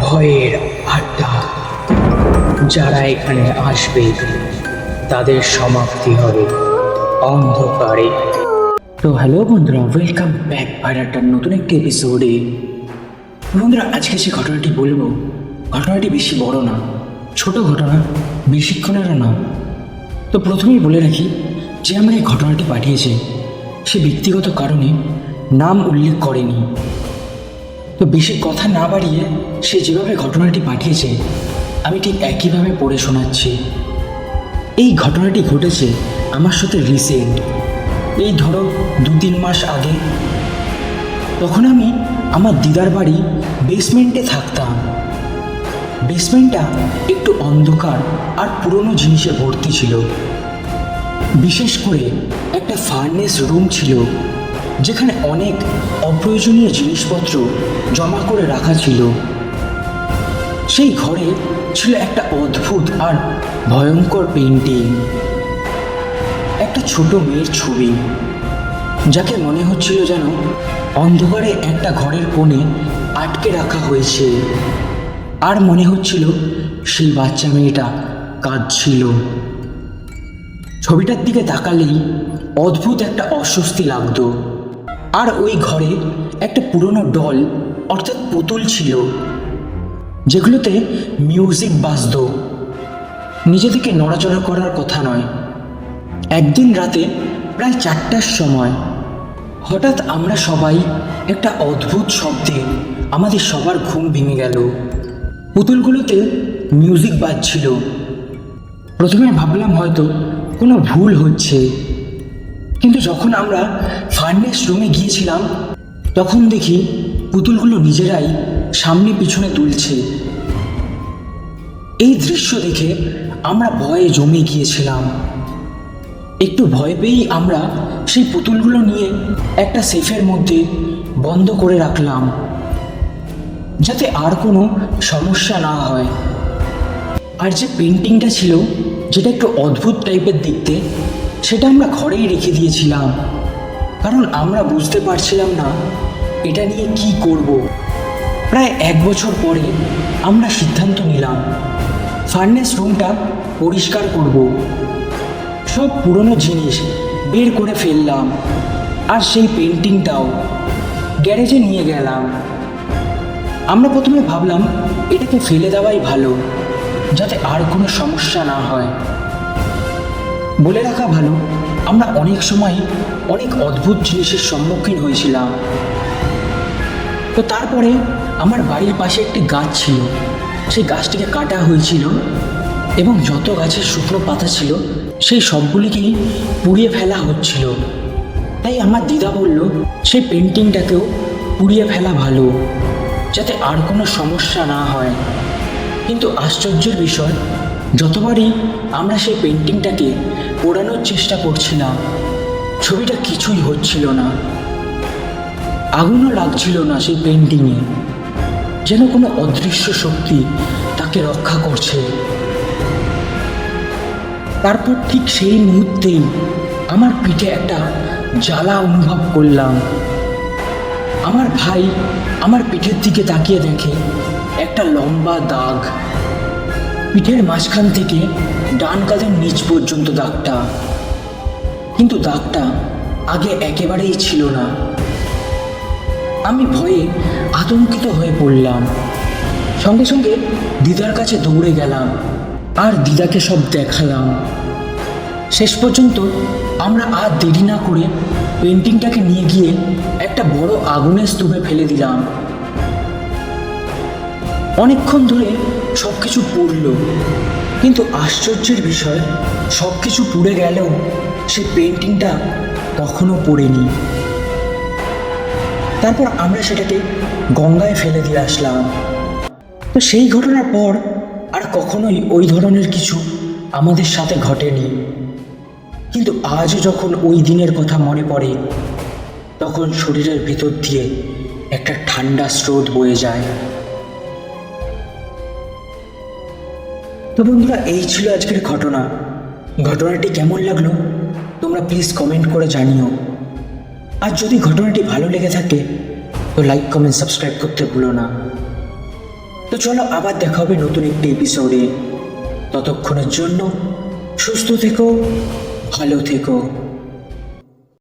ভয়ের আড্ডা। যারা এখানে আসবে তাদের সমাপ্তি হবে অন্ধকারে। তো হ্যালো বন্ধুরা, ওয়েলকাম ব্যাক আর একটা নতুন একটি এপিসোডে। বন্ধুরা, আজকে যে ঘটনাটি বলবো, ঘটনাটি বেশি বড় না, ছোট ঘটনা, বেশিক্ষণেরও না। তো প্রথমেই বলে রাখি যে আমার এই ঘটনাটি পাঠিয়েছে সে ব্যক্তিগত কারণে নাম উল্লেখ করেনি। তো বেশি কথা না বাড়িয়ে সে যেভাবে ঘটনাটি পাঠিয়েছে আমি ঠিক একইভাবে পড়ে শোনাচ্ছি। এই ঘটনাটি ঘটেছে আমার সাথে রিসেন্ট, এই ধরো 2-3 মাস আগে। তখন আমি আমার দিদার বাড়ি বেসমেন্টে থাকতাম। বেসমেন্টটা একটু অন্ধকার আর পুরনো জিনিসে ভর্তি ছিল। বিশেষ করে একটা ফার্নেস রুম ছিল যেখানে অনেক অপ্রয়োজনীয় জিনিসপত্র জমা করে রাখা ছিল। সেই ঘরে ছিল একটা অদ্ভুত আর ভয়ঙ্কর পেইন্টিং, একটা ছোট মেয়ের ছবি, যাকে মনে হচ্ছিল যেন অন্ধকারে একটা ঘরের কোণে আটকে রাখা হয়েছে। আর মনে হচ্ছিল সেই বাচ্চা মেয়েটা কাঁদছিল। ছবিটার দিকে তাকালেই অদ্ভুত একটা অস্বস্তি লাগতো। আর ওই ঘরে একটা পুরনো ডল অর্থাৎ পুতুল ছিল, যেগুলোতে মিউজিক বাজত। নিজে থেকে নড়াচড়া করার কথা নয়। একদিন রাতে প্রায় 4টার সময় হঠাৎ আমরা সবাই একটা অদ্ভুত শব্দে আমাদের সবার ঘুম ভেঙে গেল। পুতুলগুলোতে মিউজিক বাজছিল। প্রথমে ভাবলাম হয়তো কোনো ভুল হচ্ছে, কিন্তু যখন আমরা ফার্নেস রুমে গিয়েছিলাম তখন দেখি পুতুলগুলো নিজেরাই সামনে পিছনে দুলছে। এই দৃশ্য দেখে আমরা ভয়ে জমে গিয়েছিলাম। একটু ভয় পেয়েই আমরা সেই পুতুলগুলো নিয়ে একটা সেফের মধ্যে বন্ধ করে রাখলাম, যাতে আর কোনো সমস্যা না হয়। আর যে পেন্টিংটা ছিল, যেটা একটু অদ্ভুত টাইপের দেখতে, সেটা আমরা ঘরেই রেখে দিয়েছিলাম, কারণ আমরা বুঝতে পারছিলাম না এটা নিয়ে কি করব। প্রায় 1 বছর পরে আমরা সিদ্ধান্ত নিলাম ফার্নেস রুমটা পরিষ্কার করব। সব পুরনো জিনিস বের করে ফেললাম, আর সেই পেন্টিংটাও গ্যারেজে নিয়ে গেলাম। আমরা প্রথমে ভাবলাম এটাকে ফেলে দেওয়াই ভালো, যাতে আর কোনো সমস্যা না হয়। বলে রাখা ভালো, আমরা অনেক সময় অনেক অদ্ভুত জিনিসের সম্মুখীন হয়েছিলাম। তো তারপরে আমার বাড়ির পাশে একটি গাছ ছিল, সেই গাছটিকে কাটা হয়েছিল এবং যত গাছের শুকনো পাতা ছিল সেই সবগুলিকেই পুড়িয়ে ফেলা হচ্ছিল। তাই আমার দিদা বলল সেই পেন্টিংটাকেও পুড়িয়ে ফেলা ভালো, যাতে আর কোনো সমস্যা না হয়। কিন্তু আশ্চর্যের বিষয়, যতবারই আমরা সেই পেন্টিংটাকে পোড়ানোর চেষ্টা করছিলাম, ছবিটা কিছুই হচ্ছিল না। আগুনও লাগছিল না সেই পেন্টিংয়ে, যেন কোনো অদৃশ্য শক্তি তাকে রক্ষা করছে। তারপর ঠিক সেই মুহূর্তেই আমার পিঠে একটা জ্বালা অনুভব করলাম। আমার ভাই আমার পিঠের দিকে তাকিয়ে দেখে একটা লম্বা দাগ, পিঠের মাঝখান থেকে ডান কাঁধের নিচ পর্যন্ত দাগটা। কিন্তু দাগটা আগে একেবারেই ছিল না। আমি ভয়ে আতঙ্কিত হয়ে পড়লাম। সঙ্গে সঙ্গে দিদার কাছে দৌড়ে গেলাম আর দিদাকে সব দেখালাম। শেষ পর্যন্ত আমরা আর দেরি না করে পেন্টিংটাকে নিয়ে গিয়ে একটা বড় আগুনের স্তূপে ফেলে দিলাম। অনেকক্ষণ ধরে সব কিছু পুড়ল, কিন্তু আশ্চর্যের বিষয়, সব কিছু পুড়ে গেলেও সেই পেন্টিংটা তখনও পড়েনি। তারপর আমরা সেটাকে গঙ্গায় ফেলে দিয়ে আসলাম। তো সেই ঘটনার পর আর কখনোই ওই ধরনের কিছু আমাদের সাথে ঘটেনি। কিন্তু আজও যখন ওই দিনের কথা মনে পড়ে, তখন শরীরের ভিতর দিয়ে একটা ঠান্ডা স্রোত বয়ে যায়। তো বন্ধুরা, এই ছিল আজকের ঘটনা। ঘটনাটি কেমন লাগলো তোমরা প্লিজ কমেন্ট করে জানিও। আর যদি ঘটনাটি ভালো লেগে থাকে তো লাইক, কমেন্ট, সাবস্ক্রাইব করতে ভুলো না। তো চলো আবার দেখা হবে নতুন একটি এপিসোডে। ততক্ষণের জন্য সুস্থ থেকো, ভালো থেকো।